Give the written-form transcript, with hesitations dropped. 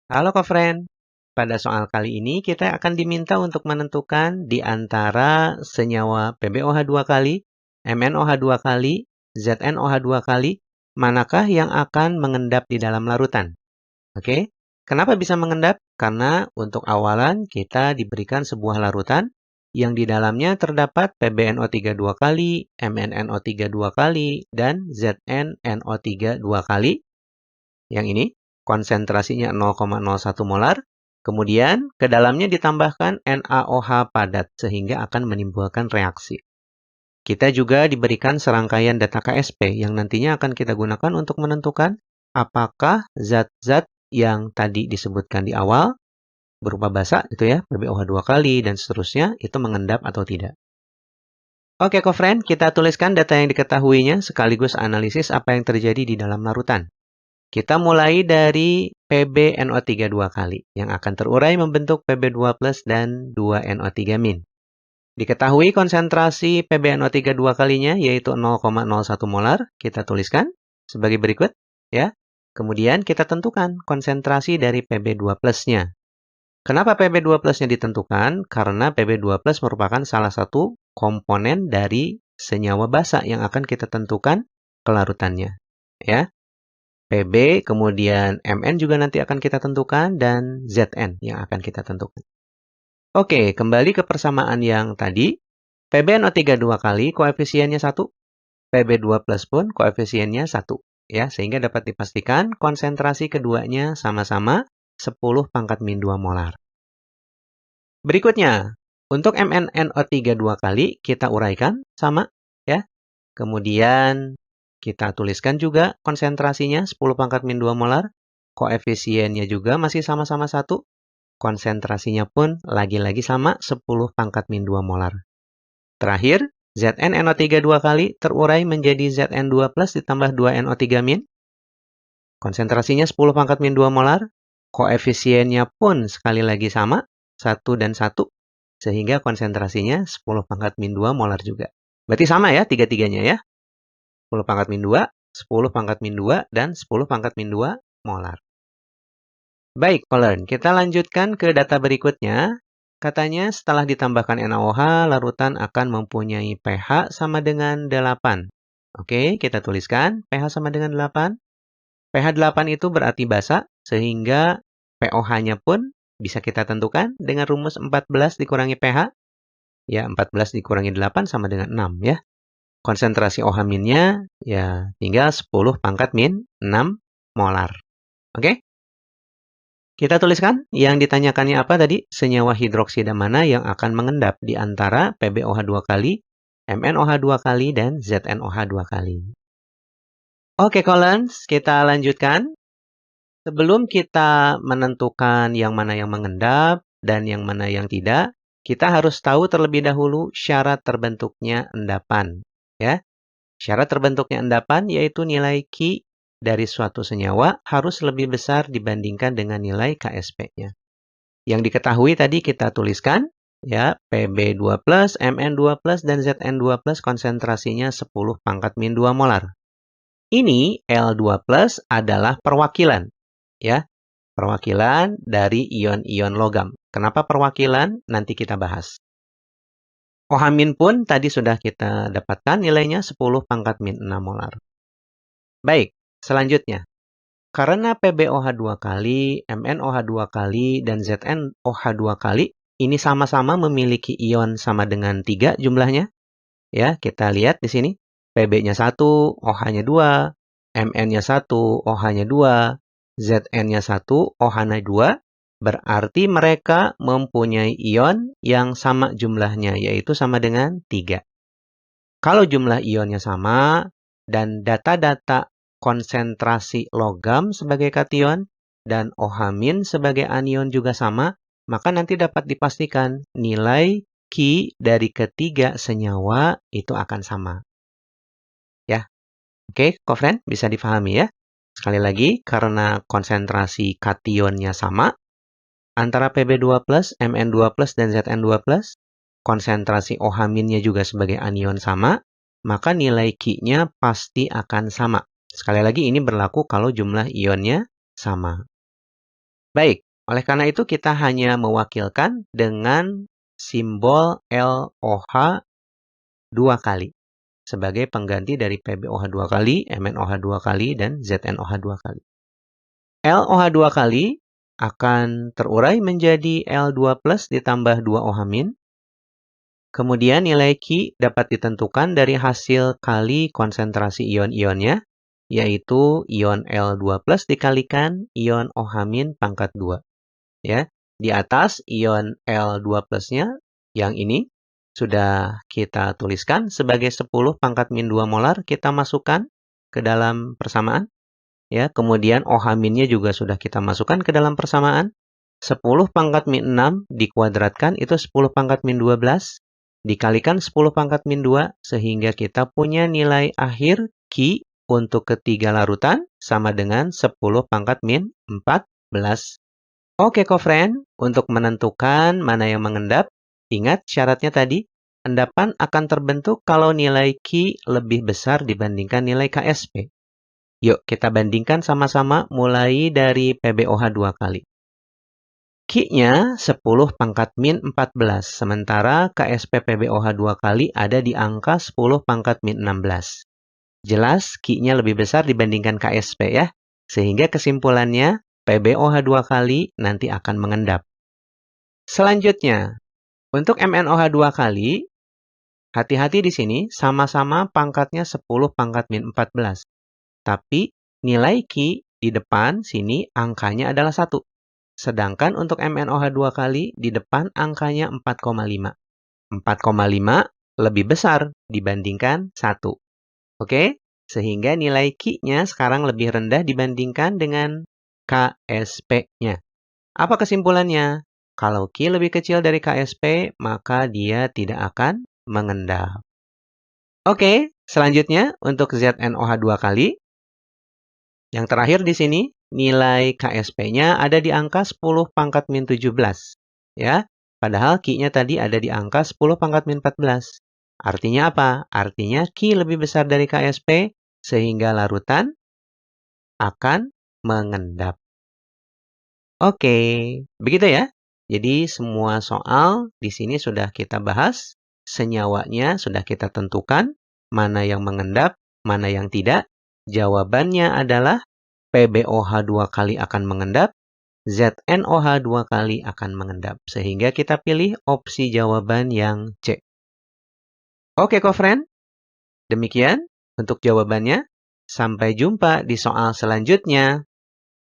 Halo Kofren, pada soal kali ini kita akan diminta untuk menentukan di antara senyawa PbOH2 kali, MnOH2 kali, ZnOH2 kali, manakah yang akan mengendap di dalam larutan. Oke, kenapa bisa mengendap? Karena untuk awalan kita diberikan sebuah larutan yang di dalamnya terdapat PbNO3 2 kali, MnNO3 2 kali, dan ZnNO3 2 kali. Yang ini konsentrasinya 0,01 molar. Kemudian ke dalamnya ditambahkan NaOH padat sehingga akan menimbulkan reaksi. Kita juga diberikan serangkaian data KSP yang nantinya akan kita gunakan untuk menentukan apakah zat-zat yang tadi disebutkan di awal berupa basa itu ya, PbOH2 kali dan seterusnya itu mengendap atau tidak. Oke, Kofren, kita tuliskan data yang diketahuinya sekaligus analisis apa yang terjadi di dalam larutan. Kita mulai dari PbNO3 2 kali, yang akan terurai membentuk Pb2 plus dan 2NO3 min. Diketahui konsentrasi PbNO3 2 kalinya, yaitu 0,01 molar, kita tuliskan sebagai berikut. Ya. Kemudian kita tentukan konsentrasi dari Pb2 plusnya. Kenapa Pb2 plusnya ditentukan? Karena Pb2 plus merupakan salah satu komponen dari senyawa basa yang akan kita tentukan kelarutannya. Ya. Pb, kemudian Mn juga nanti akan kita tentukan, dan Zn yang akan kita tentukan. Oke, kembali ke persamaan yang tadi. PbNO3 2 kali, koefisiennya 1. Pb2 plus pun koefisiennya 1. Ya, sehingga dapat dipastikan konsentrasi keduanya sama-sama 10 pangkat min 2 molar. Berikutnya, untuk MnNO3 2 kali, kita uraikan sama. Ya. Kemudian kita tuliskan juga konsentrasinya 10 pangkat min 2 molar. Koefisiennya juga masih sama-sama 1. Konsentrasinya pun lagi-lagi sama 10 pangkat min 2 molar. Terakhir, ZnNO3 2 kali terurai menjadi Zn2 plus ditambah 2NO3 min. Konsentrasinya 10 pangkat min 2 molar. Koefisiennya pun sekali lagi sama, 1 dan 1. Sehingga konsentrasinya 10 pangkat min 2 molar juga. Berarti sama ya tiga-tiganya ya. 10 pangkat min 2, 10 pangkat min 2, dan 10 pangkat min 2 molar. Baik, Polen, kita lanjutkan ke data berikutnya. Katanya setelah ditambahkan NaOH, larutan akan mempunyai pH sama dengan 8. Oke, kita tuliskan pH sama dengan 8. pH 8 itu berarti basa, sehingga pOH-nya pun bisa kita tentukan dengan rumus 14 dikurangi pH. Ya, 14 dikurangi 8 sama dengan 6 ya. Konsentrasi OH-nya ya tinggal 10 pangkat min 6 molar. Oke? Kita tuliskan yang ditanyakannya apa tadi? Senyawa hidroksida mana yang akan mengendap di antara PbOH2 kali, MnOH2 kali, dan ZnOH2 kali. Oke, Collins, kita lanjutkan. Sebelum kita menentukan yang mana yang mengendap dan yang mana yang tidak, kita harus tahu terlebih dahulu syarat terbentuknya endapan. Ya, syarat terbentuknya endapan yaitu nilai Ki dari suatu senyawa harus lebih besar dibandingkan dengan nilai KSP-nya. Yang diketahui tadi kita tuliskan, ya, Pb2+, Mn2+, dan Zn2+, konsentrasinya 10 pangkat min 2 molar. Ini L2+ adalah perwakilan, ya, perwakilan dari ion-ion logam. Kenapa perwakilan? Nanti kita bahas. OH- pun tadi sudah kita dapatkan nilainya 10 pangkat min 6 molar. Baik, selanjutnya. Karena PbOH2 kali, MnOH2 kali, dan ZnOH2 kali, ini sama-sama memiliki ion sama dengan 3 jumlahnya. Ya, kita lihat di sini. Pb-nya 1, OH-nya 2, Mn-nya 1, OH-nya 2, Zn-nya 1, OH-nya 2. Berarti mereka mempunyai ion yang sama jumlahnya, yaitu sama dengan 3. Kalau jumlah ionnya sama, dan data-data konsentrasi logam sebagai kation, dan OH- sebagai anion juga sama, maka nanti dapat dipastikan nilai Ki dari ketiga senyawa itu akan sama. Ya, oke, Kofren, bisa difahami ya? Sekali lagi, karena konsentrasi kationnya sama, antara Pb2+, Mn2+, dan Zn2+, konsentrasi OH-nya juga sebagai anion sama, maka nilai Ki-nya pasti akan sama. Sekali lagi, ini berlaku kalau jumlah ionnya sama. Baik, oleh karena itu kita hanya mewakilkan dengan simbol LOH 2 kali sebagai pengganti dari PbOH 2 kali, MnOH 2 kali, dan ZnOH 2 kali. LOH 2 kali akan terurai menjadi L2 plus ditambah 2 OH-. Kemudian nilai Ki dapat ditentukan dari hasil kali konsentrasi ion-ionnya, yaitu ion L2 plus dikalikan ion OH- pangkat 2. Ya, di atas ion L2 plusnya, yang ini, sudah kita tuliskan sebagai 10 pangkat min 2 molar, kita masukkan ke dalam persamaan. Ya, kemudian OH-nya juga sudah kita masukkan ke dalam persamaan. 10 pangkat min 6 dikuadratkan itu 10 pangkat min 12 dikalikan 10 pangkat min 2 sehingga kita punya nilai akhir Ki untuk ketiga larutan sama dengan 10 pangkat min 14. Oke, co-friend, untuk menentukan mana yang mengendap, ingat syaratnya tadi, endapan akan terbentuk kalau nilai Ki lebih besar dibandingkan nilai KSP. Yuk, kita bandingkan sama-sama mulai dari PbOH 2 kali. Ki-nya 10 pangkat min 14, sementara KSP PbOH 2 kali ada di angka 10 pangkat min 16. Jelas, Ki-nya lebih besar dibandingkan KSP ya, sehingga kesimpulannya PbOH 2 kali nanti akan mengendap. Selanjutnya, untuk MnOH 2 kali, hati-hati di sini sama-sama pangkatnya 10 pangkat min 14. Tapi nilai Ki di depan sini angkanya adalah 1. Sedangkan untuk MnOH 2 kali di depan angkanya 4,5. 4,5 lebih besar dibandingkan 1. Oke? Sehingga nilai Ki-nya sekarang lebih rendah dibandingkan dengan KSP-nya. Apa kesimpulannya? Kalau Ki lebih kecil dari KSP, maka dia tidak akan mengendap. Oke, selanjutnya untuk ZnOH 2 kali. Yang terakhir di sini, nilai KSP-nya ada di angka 10 pangkat min 17. Ya, padahal Ki-nya tadi ada di angka 10 pangkat min 14. Artinya apa? Artinya Ki lebih besar dari KSP, sehingga larutan akan mengendap. Oke, begitu ya. Jadi semua soal di sini sudah kita bahas, senyawanya sudah kita tentukan, mana yang mengendap, mana yang tidak. Jawabannya adalah PbOH 2 kali akan mengendap, ZnOH 2 kali akan mengendap. Sehingga kita pilih opsi jawaban yang C. Oke, co-friend. Demikian untuk jawabannya. Sampai jumpa di soal selanjutnya.